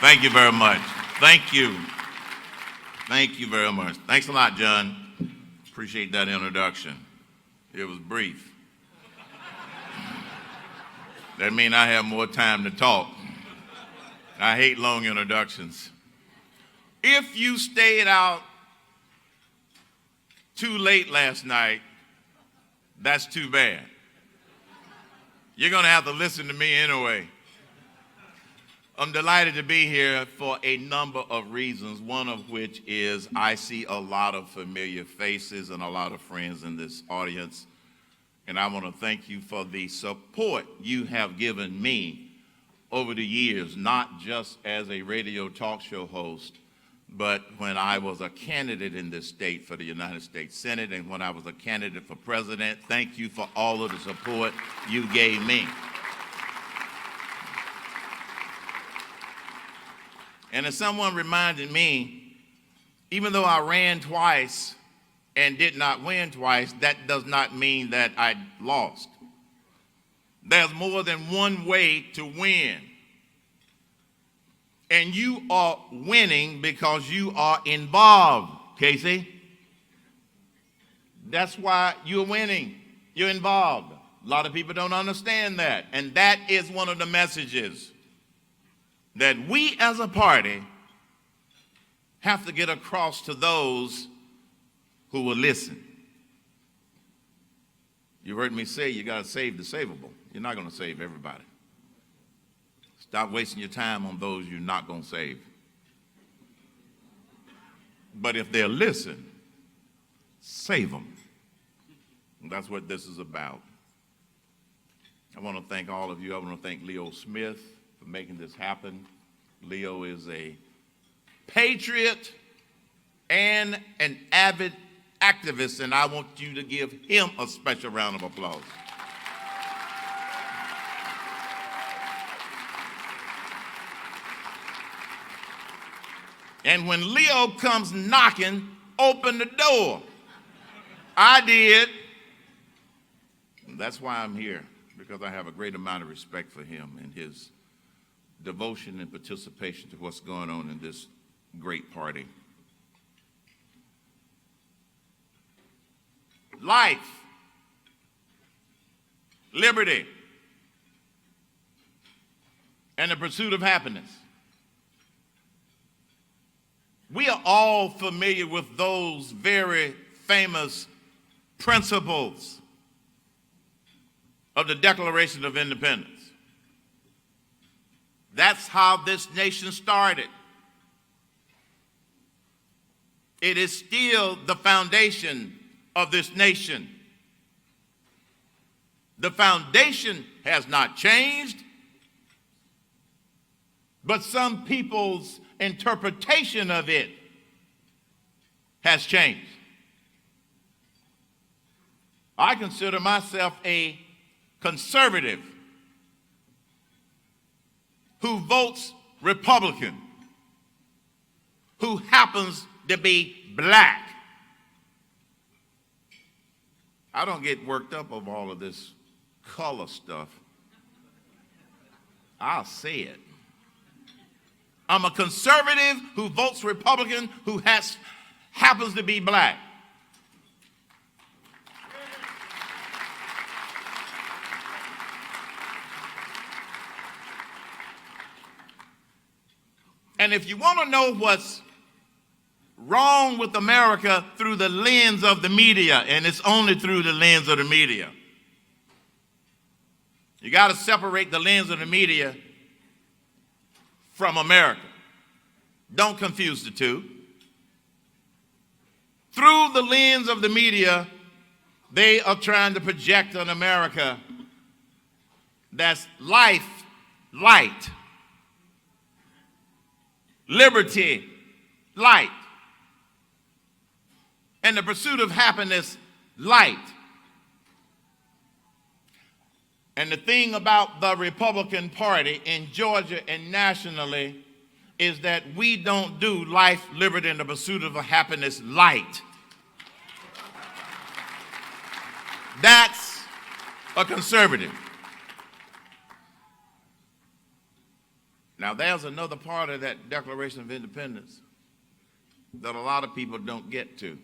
Thank you very much. Thank you. Thank you very much. Thanks a lot, John. Appreciate that introduction. It was brief. That means I have more time to talk. I hate long introductions. If you stayed out too late last night, that's too bad. You're going to have to listen to me anyway. I'm delighted to be here for a number of reasons, one of which is I see a lot of familiar faces and a lot of friends in this audience, and I want to thank you for the support you have given me over the years, not just as a radio talk show host, but when I was a candidate in this state for the United States Senate and when I was a candidate for president. Thank you for all of the support you gave me. And as someone reminded me, even though I ran twice and did not win twice, that does not mean that I lost. There's more than one way to win. And you are winning because you are involved, Casey. That's why you're winning. You're involved. A lot of people don't understand that. And that is one of the messages that we as a party have to get across to those who will listen. You heard me say you got to save the savable. You're not going to save everybody. Stop wasting your time on those you're not going to save. But if they'll listen, save them. And that's what this is about. I want to thank all of you. I want to thank Leo Smith for making this happen. Leo is a patriot and an avid activist, and I want you to give him a special round of applause. And when Leo comes knocking, open the door. I did. And that's why I'm here, because I have a great amount of respect for him and his devotion and participation to what's going on in this great party. Life, liberty, and the pursuit of happiness. We are all familiar with those very famous principles of the Declaration of Independence. That's how this nation started. It is still the foundation of this nation. The foundation has not changed, but some people's interpretation of it has changed. I consider myself a conservative who votes Republican, who happens to be black. I don't get worked up over all of this color stuff. I'll say it. I'm a conservative who votes Republican, who happens to be black. And if you want to know what's wrong with America through the lens of the media, and it's only through the lens of the media, you got to separate the lens of the media from America. Don't confuse the two. Through the lens of the media, they are trying to project an America that's life, light, liberty, light, and the pursuit of happiness, light. And the thing about the Republican Party in Georgia and nationally is that we don't do life, liberty, and the pursuit of happiness light. That's a conservative. Now, there's another part of that Declaration of Independence that a lot of people don't get to.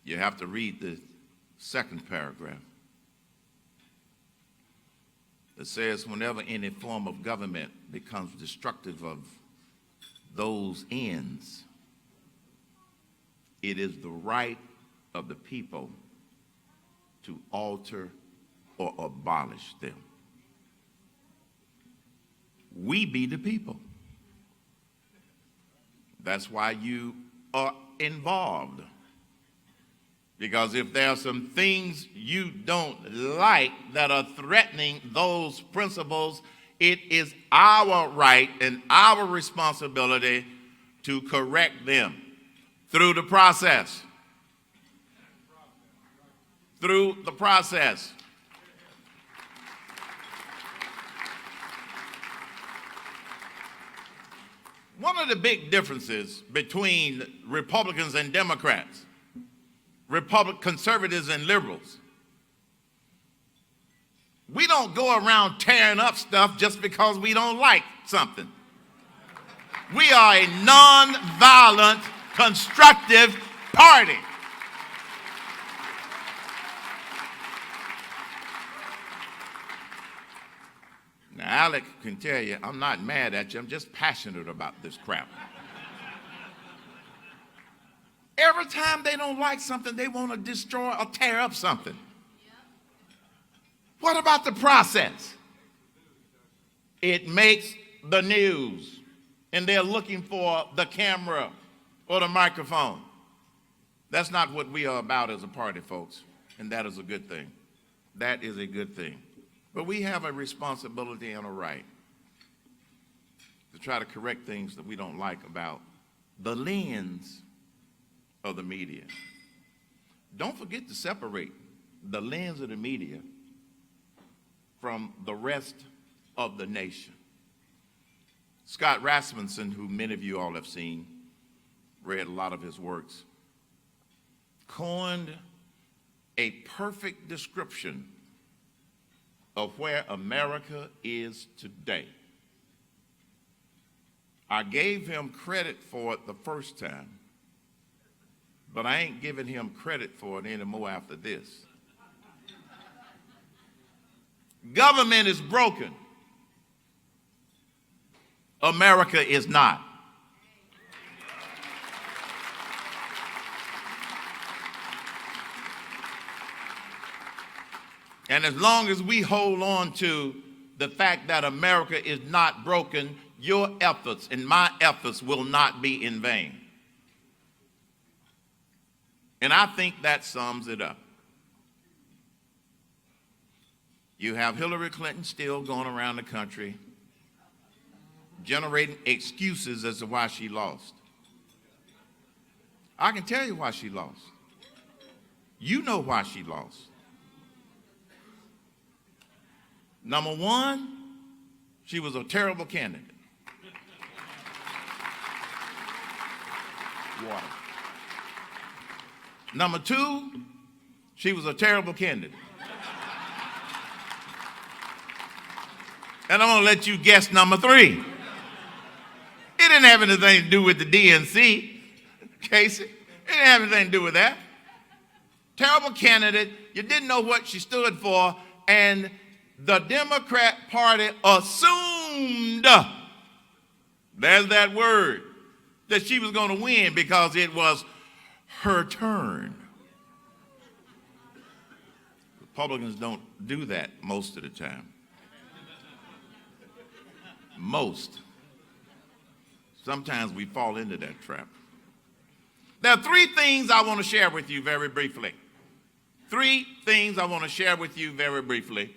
You have to read the second paragraph. It says, whenever any form of government becomes destructive of those ends, it is the right of the people to alter or abolish them. We be the people. That's why you are involved. Because if there are some things you don't like that are threatening those principles, it is our right and our responsibility to correct them through the process. Through the process. One of the big differences between Republicans and Democrats, conservatives and liberals, we don't go around tearing up stuff just because we don't like something. We are a non-violent, constructive party. Now, Alec can tell you, I'm not mad at you, I'm just passionate about this crap. Every time they don't like something, they want to destroy or tear up something. What about the process? It makes the news, and they're looking for the camera or the microphone. That's not what we are about as a party, folks, and that is a good thing. That is a good thing. But we have a responsibility and a right to try to correct things that we don't like about the lens of the media. Don't forget to separate the lens of the media from the rest of the nation. Scott Rasmussen, who many of you all have seen, read a lot of his works, coined a perfect description of where America is today. I gave him credit for it the first time, but I ain't giving him credit for it anymore after this. Government is broken. America is not. And as long as we hold on to the fact that America is not broken, your efforts and my efforts will not be in vain. And I think that sums it up. You have Hillary Clinton still going around the country generating excuses as to why she lost. I can tell you why she lost. You know why she lost. Number one, she was a terrible candidate. Water. Number two, she was a terrible candidate. And I'm going to let you guess number three. It didn't have anything to do with the DNC, Casey. It didn't have anything to do with that. Terrible candidate. You didn't know what she stood for, and the Democrat Party assumed, there's that word, that she was going to win because it was her turn. Republicans don't do that most of the time. Most. Sometimes we fall into that trap. There are three things I want to share with you very briefly. Three things I want to share with you very briefly.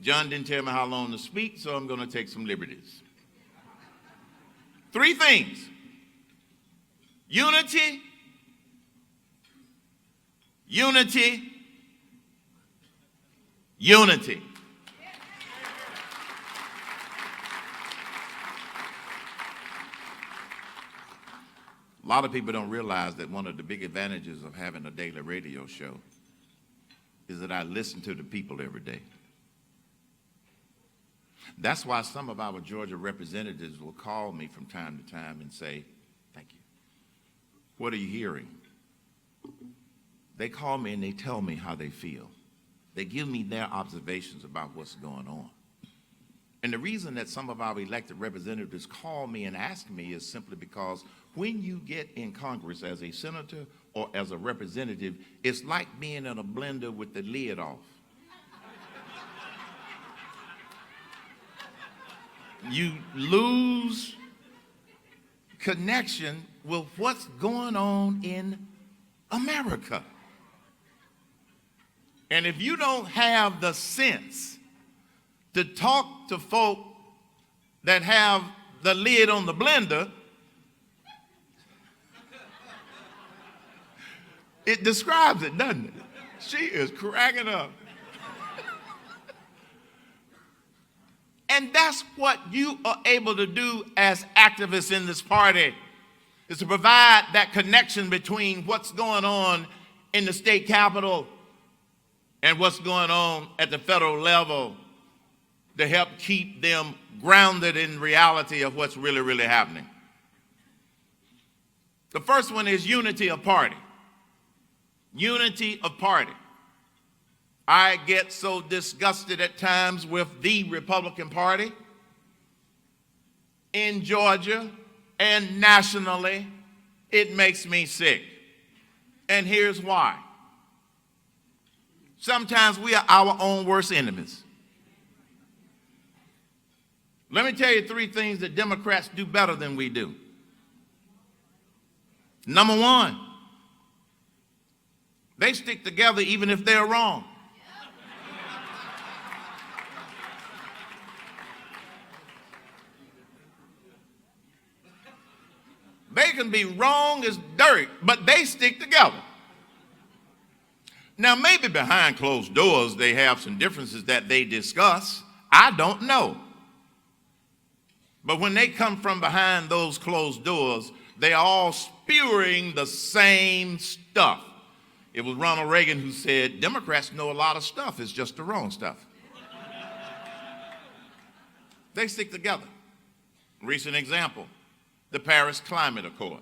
John didn't tell me how long to speak, so I'm going to take some liberties. Three things. Unity, unity, unity. A lot of people don't realize that one of the big advantages of having a daily radio show is that I listen to the people every day. That's why some of our Georgia representatives will call me from time to time and say, thank you. What are you hearing? They call me and they tell me how they feel. They give me their observations about what's going on. And the reason that some of our elected representatives call me and ask me is simply because when you get in Congress as a senator or as a representative, it's like being in a blender with the lid off. You lose connection with what's going on in America. And if you don't have the sense to talk to folk that have the lid on the blender, it describes it, doesn't it? She is cracking up. And that's what you are able to do as activists in this party, is to provide that connection between what's going on in the state capitol and what's going on at the federal level to help keep them grounded in reality of what's really, really happening. The first one is unity of party. Unity of party. I get so disgusted at times with the Republican Party in Georgia and nationally. It makes me sick. And here's why. Sometimes we are our own worst enemies. Let me tell you 3 things that Democrats do better than we do. Number 1, they stick together even if they're wrong. They can be wrong as dirt, but they stick together. Now, maybe behind closed doors, they have some differences that they discuss. I don't know. But when they come from behind those closed doors, they are all spewing the same stuff. It was Ronald Reagan who said, Democrats know a lot of stuff, it's just the wrong stuff. They stick together. Recent example, the Paris Climate Accord.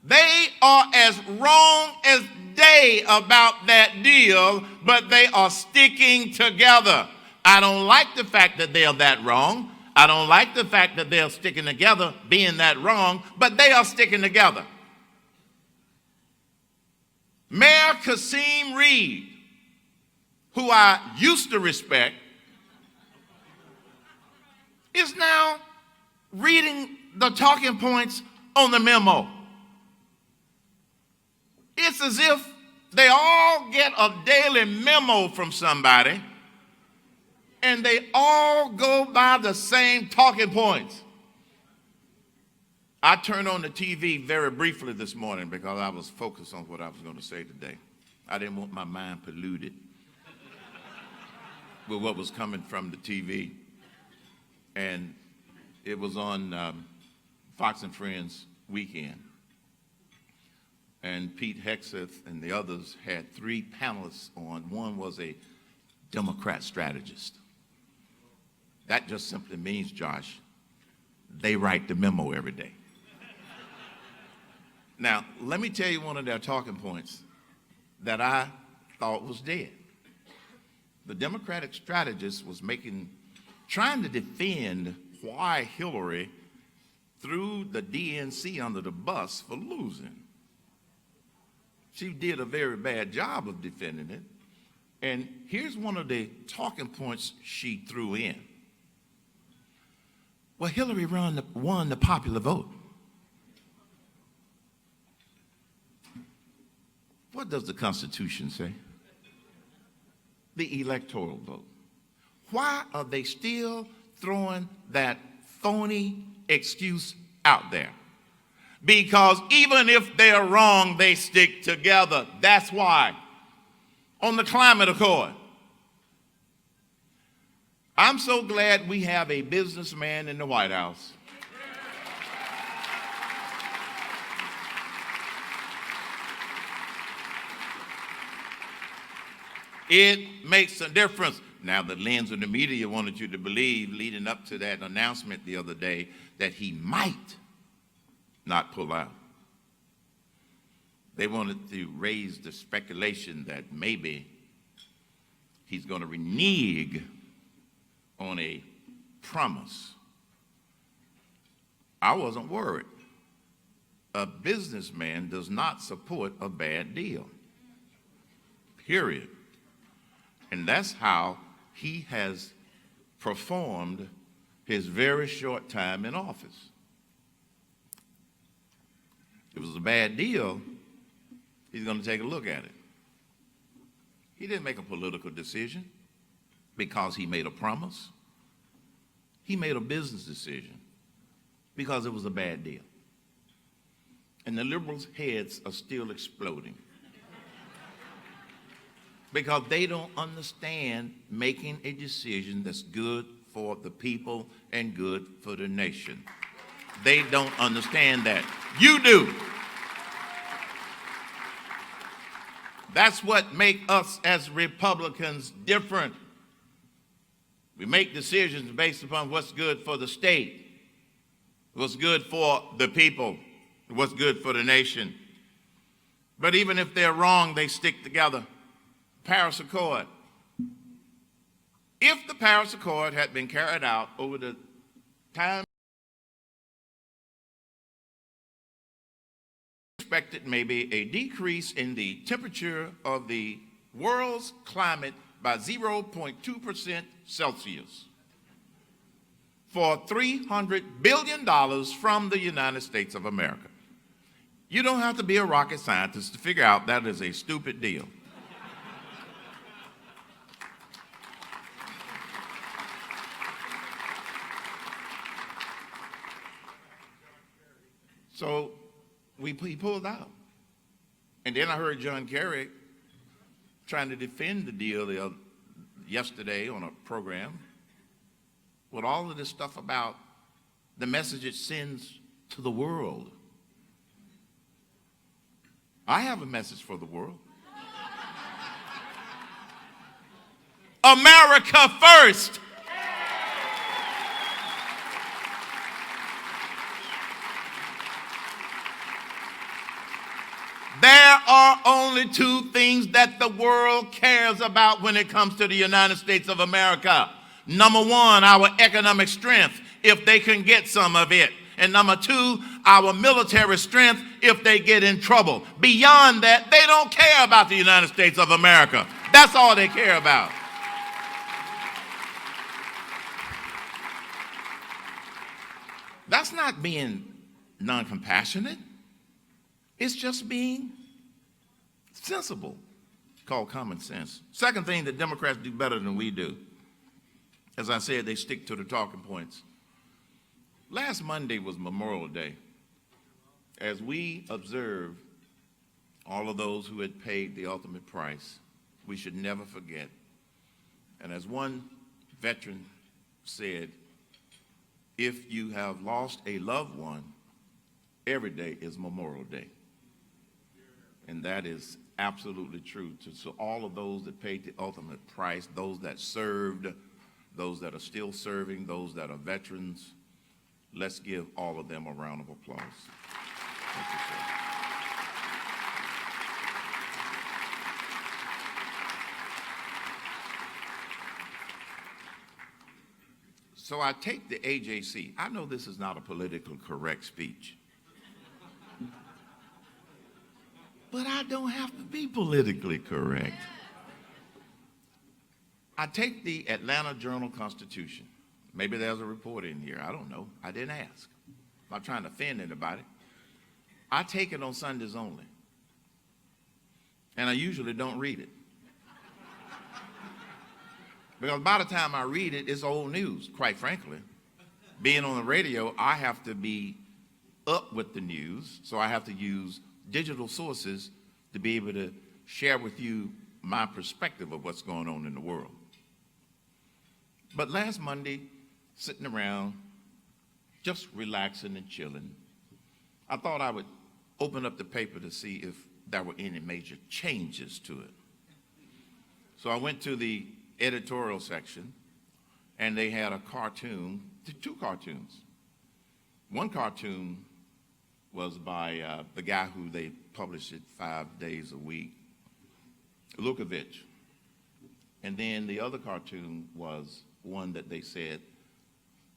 They are as wrong as they about that deal, but they are sticking together. I don't like the fact that they are that wrong. I don't like the fact that they're sticking together being that wrong, but they are sticking together. Mayor Kasim Reed, who I used to respect, is now reading the talking points on the memo. It's as if they all get a daily memo from somebody and they all go by the same talking points. I turned on the TV very briefly this morning because I was focused on what I was going to say today. I didn't want my mind polluted with what was coming from the TV. And it was on Fox and Friends weekend. And Pete Hegseth and the others had 3 panelists on. One was a Democrat strategist. That just simply means, Josh, they write the memo every day. Now, let me tell you one of their talking points that I thought was dead. The Democratic strategist was trying to defend why Hillary threw the DNC under the bus for losing. She did a very bad job of defending it. And here's one of the talking points she threw in. Well, Hillary won the popular vote. What does the Constitution say? The electoral vote. Why are they still throwing that phony excuse out there? Because even if they're wrong, they stick together. That's why. On the climate accord, I'm so glad we have a businessman in the White House. It makes a difference. Now, the lens of the media wanted you to believe, leading up to that announcement the other day, that he might not pull out. They wanted to raise the speculation that maybe he's going to renege on a promise. I wasn't worried. A businessman does not support a bad deal, period. And that's how he has performed his very short time in office. If it was a bad deal, he's going to take a look at it. He didn't make a political decision because he made a promise. He made a business decision because it was a bad deal. And the liberals' heads are still exploding because they don't understand making a decision that's good for the people and good for the nation. They don't understand that. You do. That's what makes us as Republicans different. We make decisions based upon what's good for the state, what's good for the people, what's good for the nation. But even if they're wrong, they stick together. Paris Accord. If the Paris Accord had been carried out over the time expected, maybe a decrease in the temperature of the world's climate by 0.2% Celsius for $300 billion from the United States of America. You don't have to be a rocket scientist to figure out that is a stupid deal. So he pulled out. And then I heard John Kerry trying to defend the deal yesterday on a program with all of this stuff about the message it sends to the world. I have a message for the world. America first. There are only two things that the world cares about when it comes to the United States of America. Number one, our economic strength, if they can get some of it. And number two, our military strength, if they get in trouble. Beyond that, they don't care about the United States of America. That's all they care about. That's not being non-compassionate. It's just being sensible, called common sense. Second thing that Democrats do better than we do, as I said, they stick to the talking points. Last Monday was Memorial Day. As we observe all of those who had paid the ultimate price, we should never forget. And as one veteran said, if you have lost a loved one, every day is Memorial Day. And that is absolutely true. So all of those that paid the ultimate price, those that served, those that are still serving, those that are veterans, let's give all of them a round of applause. Thank you, sir. So I take the AJC. I know this is not a politically correct speech. But I don't have to be politically correct. I take the Atlanta Journal-Constitution. Maybe there's a report in here. I don't know. I didn't ask. I'm not trying to offend anybody. I take it on Sundays only. And I usually don't read it. Because by the time I read it, it's old news, quite frankly. Being on the radio, I have to be up with the news, so I have to use digital sources to be able to share with you my perspective of what's going on in the world. But last Monday, sitting around, just relaxing and chilling, I thought I would open up the paper to see if there were any major changes to it. So I went to the editorial section, and they had a cartoon, two cartoons. One cartoon was by the guy who they published it 5 days a week, Lukovich. And then the other cartoon was one that they said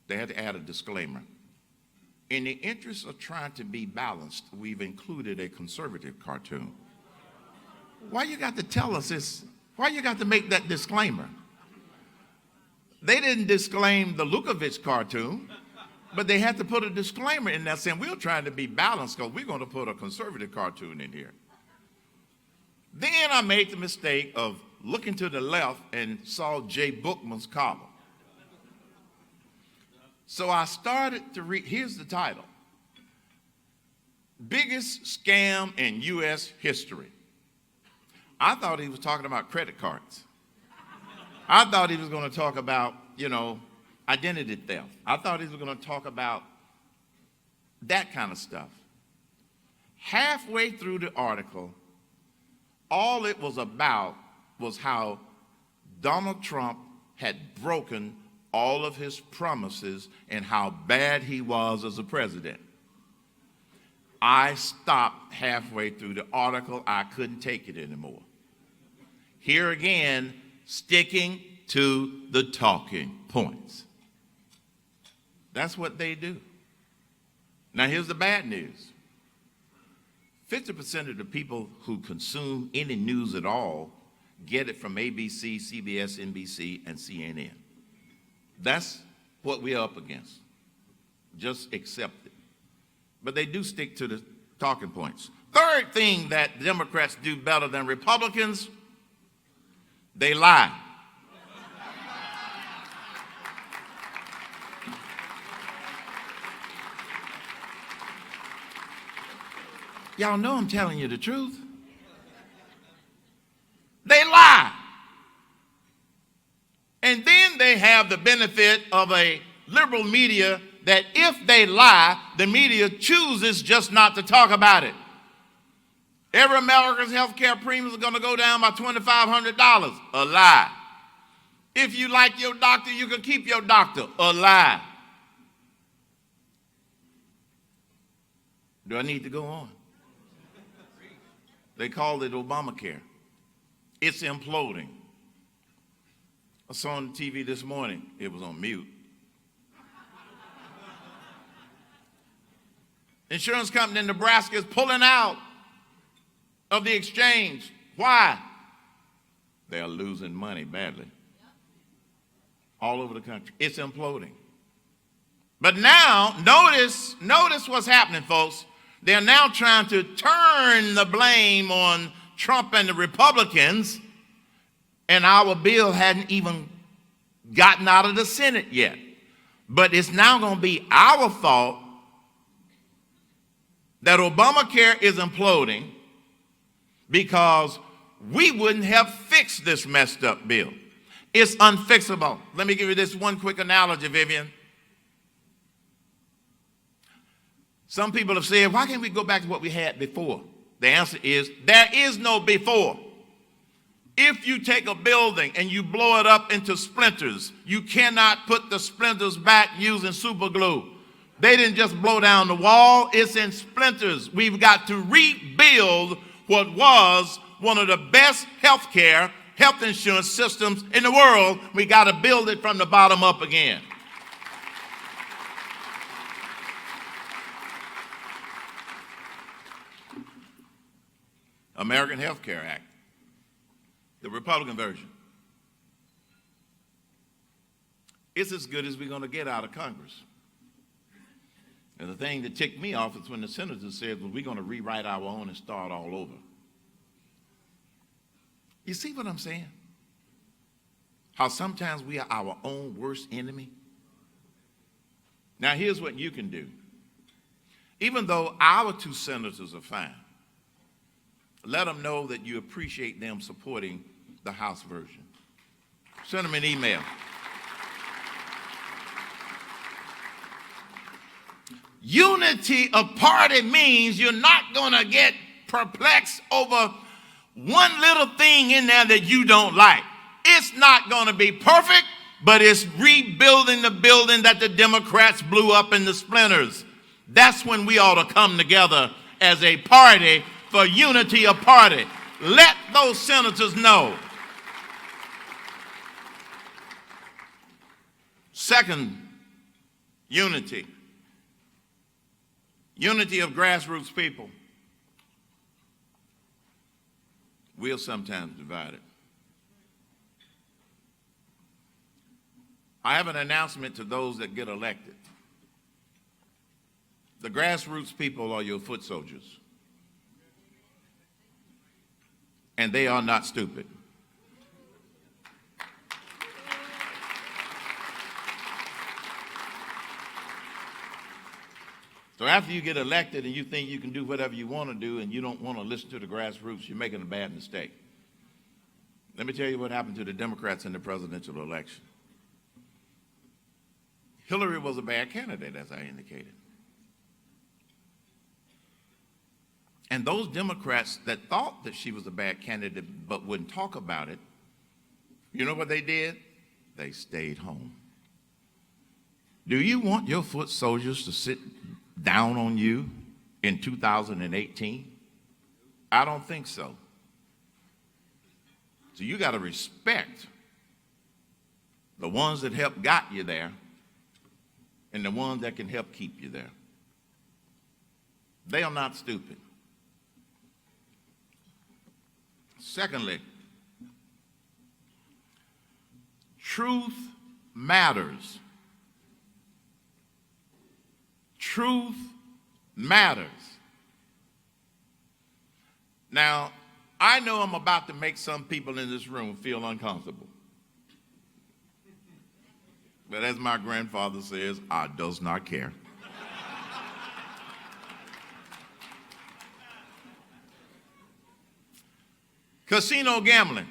they had to add a disclaimer. In the interest of trying to be balanced, we've included a conservative cartoon. Why you got to tell us this? Why you got to make that disclaimer? They didn't disclaim the Lukovich cartoon, but they had to put a disclaimer in there saying we're trying to be balanced because we're going to put a conservative cartoon in here. Then I made the mistake of looking to the left and saw Jay Bookman's column. So I started to read, here's the title: Biggest Scam in U.S. History. I thought he was talking about credit cards. I thought he was going to talk about, identity theft. I thought he was going to talk about that kind of stuff. Halfway through the article, all it was about was how Donald Trump had broken all of his promises and how bad he was as a president. I stopped halfway through the article. I couldn't take it anymore. Here again, sticking to the talking points. That's what they do. Now here's the bad news. 50% of the people who consume any news at all get it from ABC, CBS, NBC, and CNN. That's what we're up against. Just accept it. But they do stick to the talking points. Third thing that Democrats do better than Republicans, they lie. Y'all know I'm telling you the truth. They lie. And then they have the benefit of a liberal media that if they lie, the media chooses just not to talk about it. Every American's health care premiums are going to go down by $2,500. A lie. If you like your doctor, you can keep your doctor. A lie. Do I need to go on? They called it Obamacare. It's imploding. I saw on TV this morning, it was on mute. Insurance company in Nebraska is pulling out of the exchange. Why? They're losing money badly. All over the country. It's imploding. But now, notice what's happening, folks. They're now trying to turn the blame on Trump and the Republicans, and our bill hadn't even gotten out of the Senate yet. But it's now going to be our fault that Obamacare is imploding because we wouldn't have fixed this messed up bill. It's unfixable. Let me give you this one quick analogy, Vivian. Some people have said, why can't we go back to what we had before? The answer is, there is no before. If you take a building and you blow it up into splinters, you cannot put the splinters back using super glue. They didn't just blow down the wall, it's in splinters. We've got to rebuild what was one of the best health insurance systems in the world. We got to build it from the bottom up again. American Health Care Act, the Republican version. It's as good as we're going to get out of Congress. And the thing that ticked me off is when the senators said, well, we're going to rewrite our own and start all over. You see what I'm saying? How sometimes we are our own worst enemy. Now, here's what you can do. Even though our two senators are fine, let them know that you appreciate them supporting the House version. Send them an email. Unity of party means you're not going to get perplexed over one little thing in there that you don't like. It's not going to be perfect, but it's rebuilding the building that the Democrats blew up in the splinters. That's when we ought to come together as a party for unity of party. Let those senators know. Second, unity. Unity of grassroots people. We're sometimes divided. I have an announcement to those that get elected. The grassroots people are your foot soldiers. And they are not stupid. So after you get elected and you think you can do whatever you want to do and you don't want to listen to the grassroots, you're making a bad mistake. Let me tell you what happened to the Democrats in the presidential election. Hillary was a bad candidate, as I indicated. And those Democrats that thought that she was a bad candidate but wouldn't talk about it, you know what they did? They stayed home. Do you want your foot soldiers to sit down on you in 2018? I don't think so. So you got to respect the ones that helped got you there and the ones that can help keep you there. They are not stupid. Secondly, truth matters. Truth matters. Now, I know I'm about to make some people in this room feel uncomfortable. But as my grandfather says, I does not care. Casino gambling.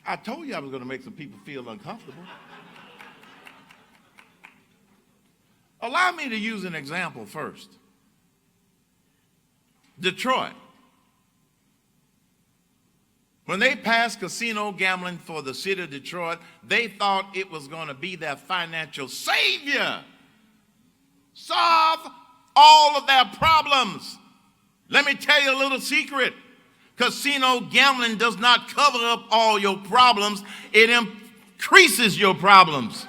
I told you I was going to make some people feel uncomfortable. Allow me to use an example first. Detroit. When they passed casino gambling for the city of Detroit, they thought it was going to be their financial savior. Solve all of their problems. Let me tell you a little secret. Casino gambling does not cover up all your problems. It increases your problems.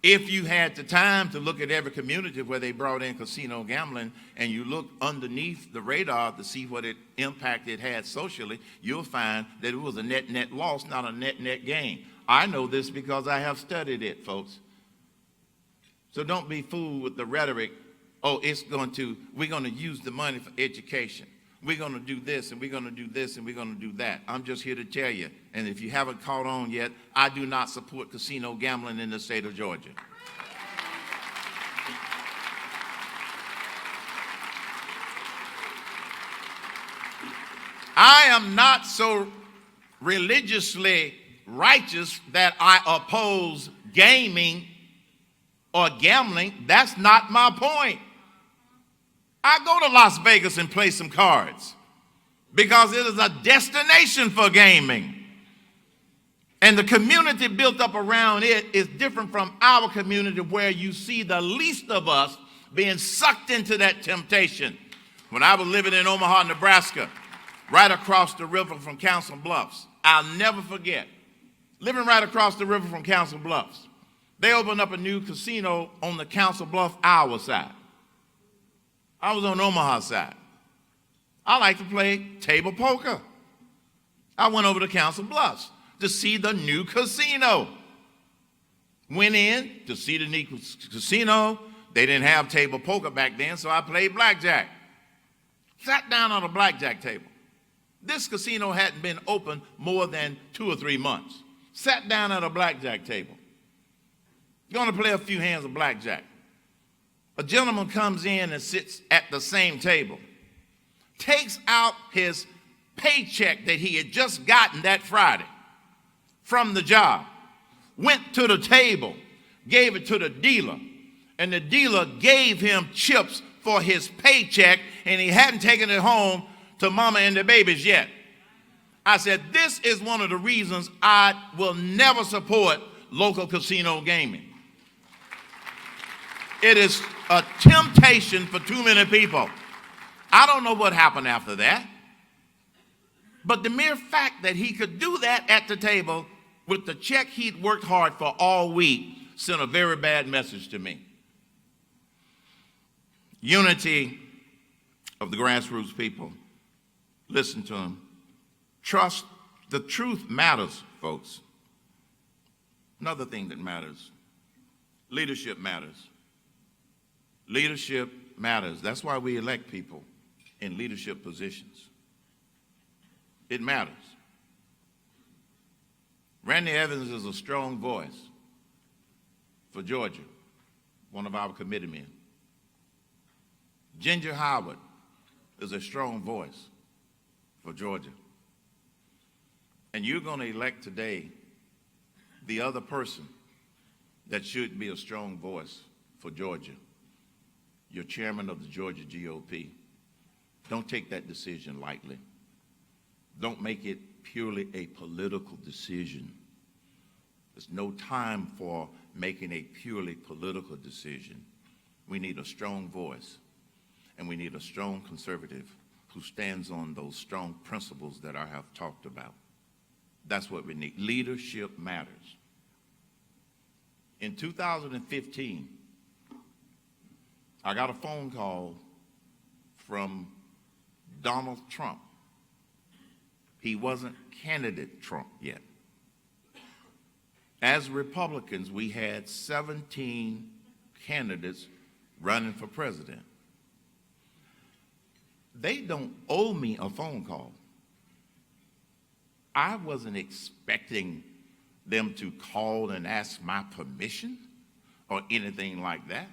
If you had the time to look at every community where they brought in casino gambling and you look underneath the radar to see what impact it had socially, you'll find that it was a net loss, not a net gain. I know this because I have studied it, folks. So don't be fooled with the rhetoric, oh, we're going to use the money for education. We're going to do this, and we're going to do this, and we're going to do that. I'm just here to tell you, and if you haven't caught on yet, I do not support casino gambling in the state of Georgia. I am not so religiously righteous that I oppose gaming or gambling. That's not my point. I go to Las Vegas and play some cards because it is a destination for gaming. And the community built up around it is different from our community where you see the least of us being sucked into that temptation. When I was living in Omaha, Nebraska, right across the river from Council Bluffs, I'll never forget, living right across the river from Council Bluffs, they opened up a new casino on the Council Bluff, our side. I was on Omaha side. I like to play table poker. I went over to Council Bluffs to see the new casino. Went in to see the new casino. They didn't have table poker back then, so I played blackjack. Sat down on a blackjack table. This casino hadn't been open more than 2 or 3 months. Sat down at a blackjack table. Going to play a few hands of blackjack. A gentleman comes in and sits at the same table, takes out his paycheck that he had just gotten that Friday from the job, went to the table, gave it to the dealer, and the dealer gave him chips for his paycheck, and he hadn't taken it home to mama and the babies yet. I said, this is one of the reasons I will never support local casino gaming. It is a temptation for too many people. I don't know what happened after that, but the mere fact that he could do that at the table with the check he'd worked hard for all week sent a very bad message to me. Unity of the grassroots people. Listen to him. Trust. The truth matters, folks. Another thing that matters. Leadership matters. Leadership matters. That's why we elect people in leadership positions. It matters. Randy Evans is a strong voice for Georgia, one of our committee men. Ginger Howard is a strong voice for Georgia. And you're going to elect today the other person that should be a strong voice for Georgia, your chairman of the Georgia GOP. Don't take that decision lightly. Don't make it purely a political decision. There's no time for making a purely political decision. We need a strong voice, and we need a strong conservative who stands on those strong principles that I have talked about. That's what we need. Leadership matters. In 2015, I got a phone call from Donald Trump. He wasn't candidate Trump yet. As Republicans, we had 17 candidates running for president. They don't owe me a phone call. I wasn't expecting them to call and ask my permission or anything like that.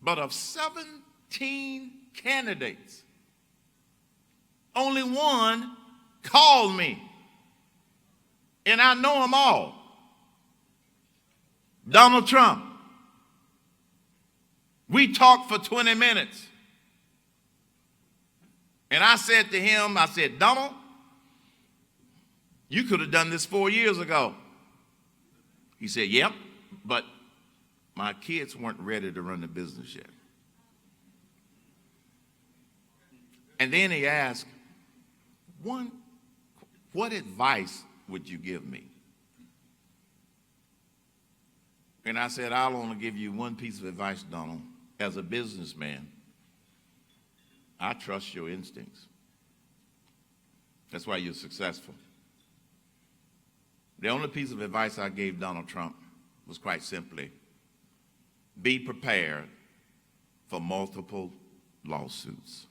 But of 17 candidates, only one called me. And I know them all. Donald Trump. We talked for 20 minutes. And I said to him, I said, Donald, you could have done this 4 years ago. He said, yep, but my kids weren't ready to run the business yet. And then he asked, what advice would you give me? And I said, I'll only give you one piece of advice, Donald. As a businessman, I trust your instincts. That's why you're successful. The only piece of advice I gave Donald Trump was quite simply, be prepared for multiple lawsuits.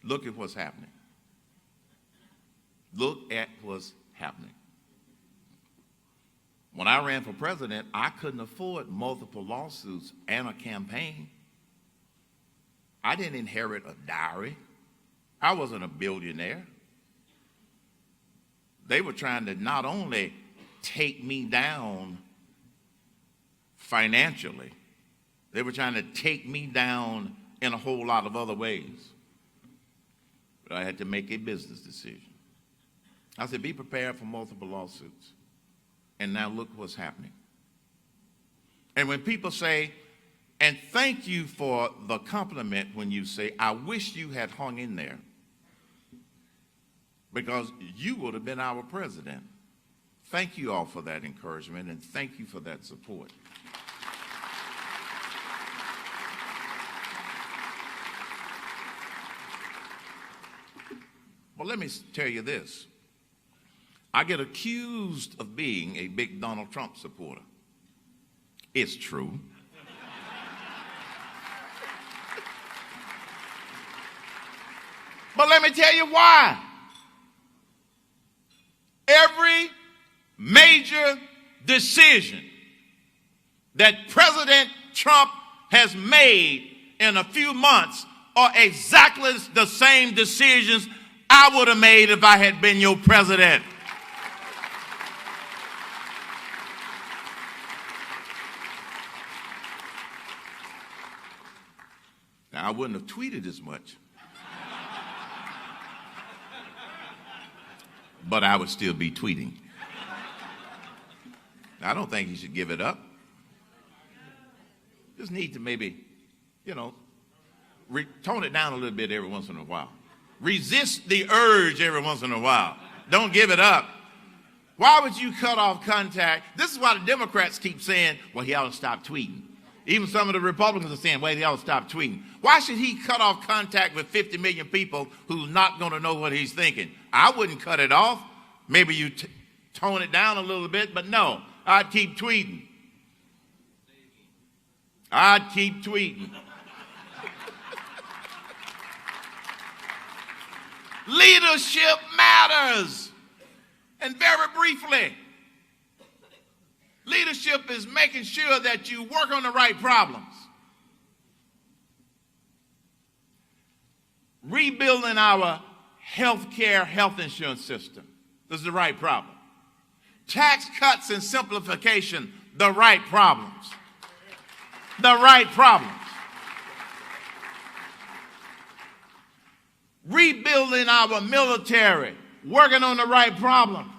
Look at what's happening. Look at what's happening. When I ran for president, I couldn't afford multiple lawsuits and a campaign. I didn't inherit a dowry. I wasn't a billionaire. They were trying to not only take me down financially, they were trying to take me down in a whole lot of other ways. But I had to make a business decision. I said, be prepared for multiple lawsuits. And now look what's happening. And when people say, and thank you for the compliment when you say, I wish you had hung in there, because you would have been our president. Thank you all for that encouragement, and thank you for that support. Well, let me tell you this. I get accused of being a big Donald Trump supporter. It's true. But let me tell you why. Every major decision that President Trump has made in a few months are exactly the same decisions I would have made if I had been your president. Now, I wouldn't have tweeted as much, but I would still be tweeting. I don't think you should give it up. Just need to maybe, tone it down a little bit every once in a while. Resist the urge every once in a while. Don't give it up. Why would you cut off contact? This is why the Democrats keep saying, well, he ought to stop tweeting. Even some of the Republicans are saying, well, he ought to stop tweeting. Why should he cut off contact with 50 million people who's not going to know what he's thinking? I wouldn't cut it off. Maybe you tone it down a little bit, but no, I'd keep tweeting. I'd keep tweeting. Leadership matters. And very briefly, leadership is making sure that you work on the right problems. Rebuilding our health insurance system. This is the right problem. Tax cuts and simplification, the right problems. The right problems. Rebuilding our military, working on the right problem.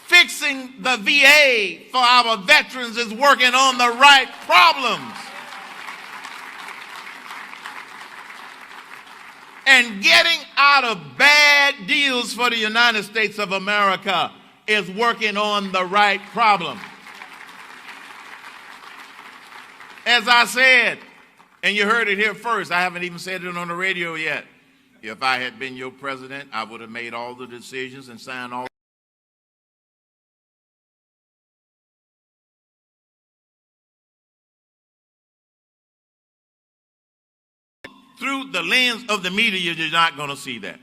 Fixing the VA for our veterans is working on the right problems. And getting out of bad deals for the United States of America is working on the right problem. As I said, and you heard it here first, I haven't even said it on the radio yet. If I had been your president, I would have made all the decisions and signed all through the lens of the media. You're not going to see that.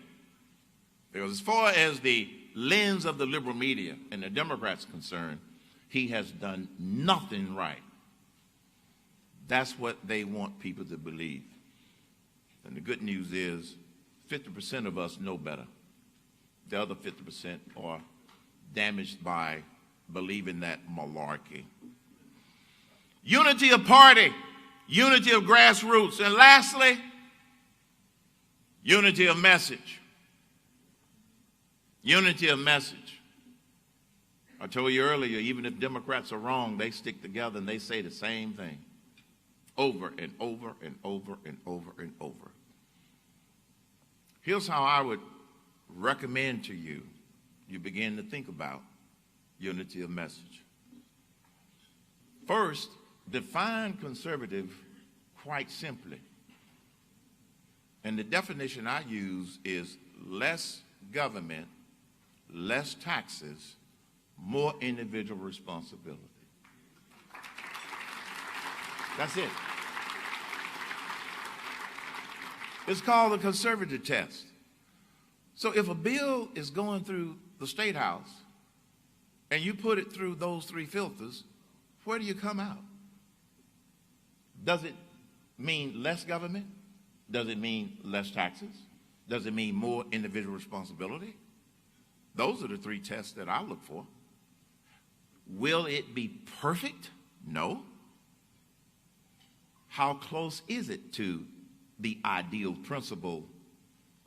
Because as far as the lens of the liberal media and the Democrats are concerned, he has done nothing right. That's what they want people to believe. And the good news is 50% of us know better. The other 50% are damaged by believing that malarkey. Unity of party, unity of grassroots, and lastly, unity of message. Unity of message. I told you earlier, even if Democrats are wrong, they stick together and they say the same thing over and over and over and over and over. Here's how I would recommend to you, you begin to think about unity of message. First, define conservative quite simply. And the definition I use is less government, less taxes, more individual responsibility. That's it. It's called the conservative test. So if a bill is going through the State House and you put it through those three filters, where do you come out? Does it mean less government? Does it mean less taxes? Does it mean more individual responsibility? Those are the three tests that I look for. Will it be perfect? No. How close is it to the ideal principle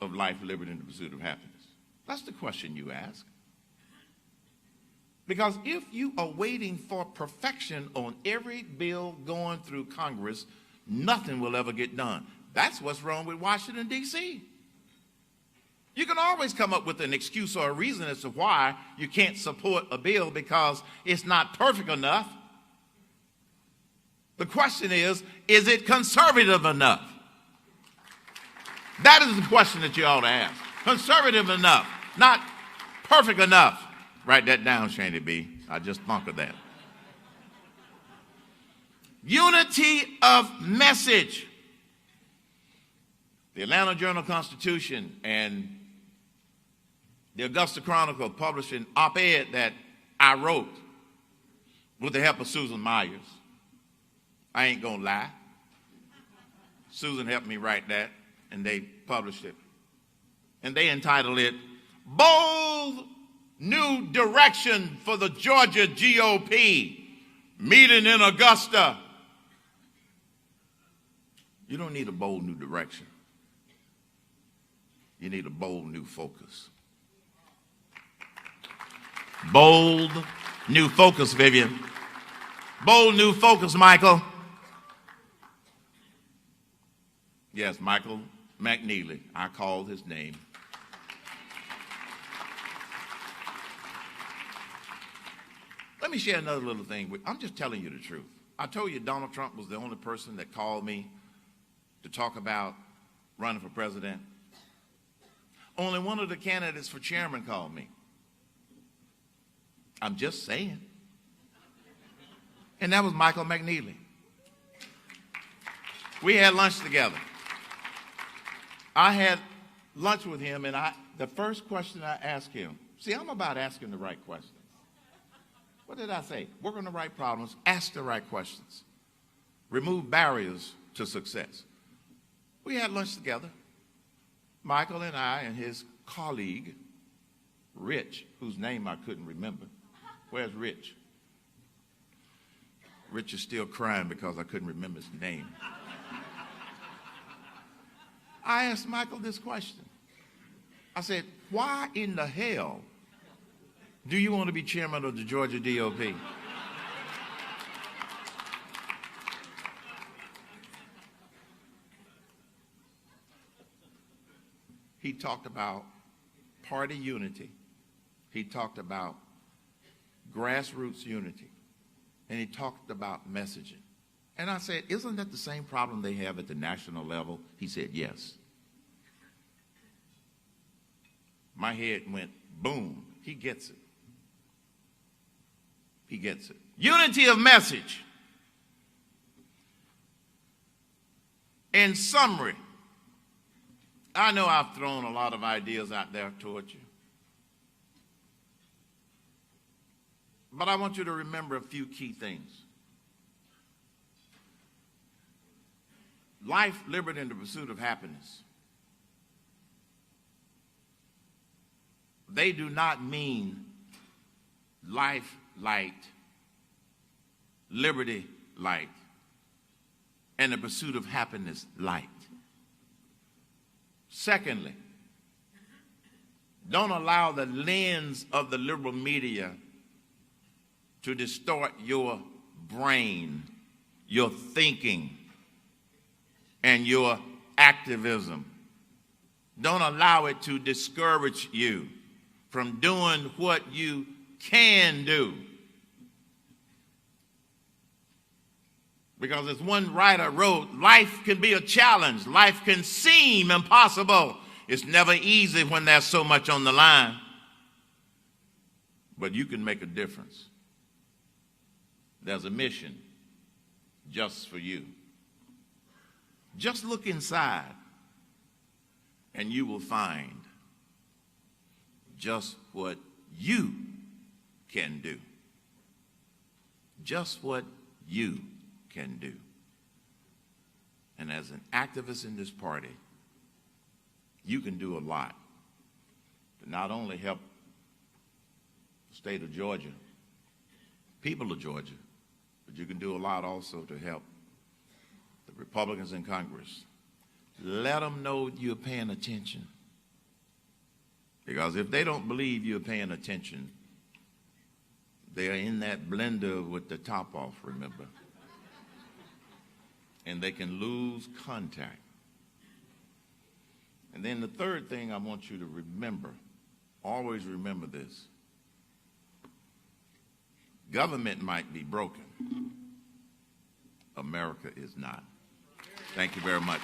of life, liberty, and the pursuit of happiness? That's the question you ask. Because if you are waiting for perfection on every bill going through Congress, nothing will ever get done. That's what's wrong with Washington, D.C. You can always come up with an excuse or a reason as to why you can't support a bill because it's not perfect enough. The question is it conservative enough? That is the question that you ought to ask. Conservative enough, not perfect enough. Write that down, Shandy B. I just bunkered that. Unity of message. The Atlanta Journal-Constitution and the Augusta Chronicle published an op-ed that I wrote with the help of Susan Myers. I ain't gonna lie. Susan helped me write that, and they published it. And they entitled it, Bold New Direction for the Georgia GOP, Meeting in Augusta. You don't need a bold new direction. You need a bold new focus. Bold new focus, Vivian. Bold new focus, Michael. Yes, Michael McNeely. I called his name. Let me share another little thing. I'm just telling you the truth. I told you Donald Trump was the only person that called me to talk about running for president. Only one of the candidates for chairman called me. I'm just saying. And that was Michael McNeely. We had lunch together. I had lunch with him, and the first question I asked him, see, I'm about asking the right questions. What did I say? Work on the right problems, ask the right questions, remove barriers to success. We had lunch together, Michael and I and his colleague, Rich, whose name I couldn't remember. Where's Rich? Rich is still crying because I couldn't remember his name. I asked Michael this question. I said, why in the hell do you want to be chairman of the Georgia DOP? He talked about party unity. He talked about grassroots unity. And he talked about messaging. And I said, isn't that the same problem they have at the national level? He said, yes. My head went boom. He gets it. He gets it. Unity of message. In summary, I know I've thrown a lot of ideas out there toward you. But I want you to remember a few key things. Life, liberty, and the pursuit of happiness. They do not mean life light, liberty light, and the pursuit of happiness light. Secondly, don't allow the lens of the liberal media to distort your brain, your thinking, and your activism. Don't allow it to discourage you from doing what you can do. Because as one writer wrote, life can be a challenge. Life can seem impossible. It's never easy when there's so much on the line. But you can make a difference. There's a mission just for you. Just look inside and you will find just what you can do. Just what you can do. And as an activist in this party, you can do a lot to not only help the state of Georgia, people of Georgia, but you can do a lot also to help the Republicans in Congress. Let them know you're paying attention. Because if they don't believe you're paying attention, they're in that blender with the top off, remember? And they can lose contact. And then the third thing I want you to remember, always remember this. Government might be broken. America is not. Thank you very much.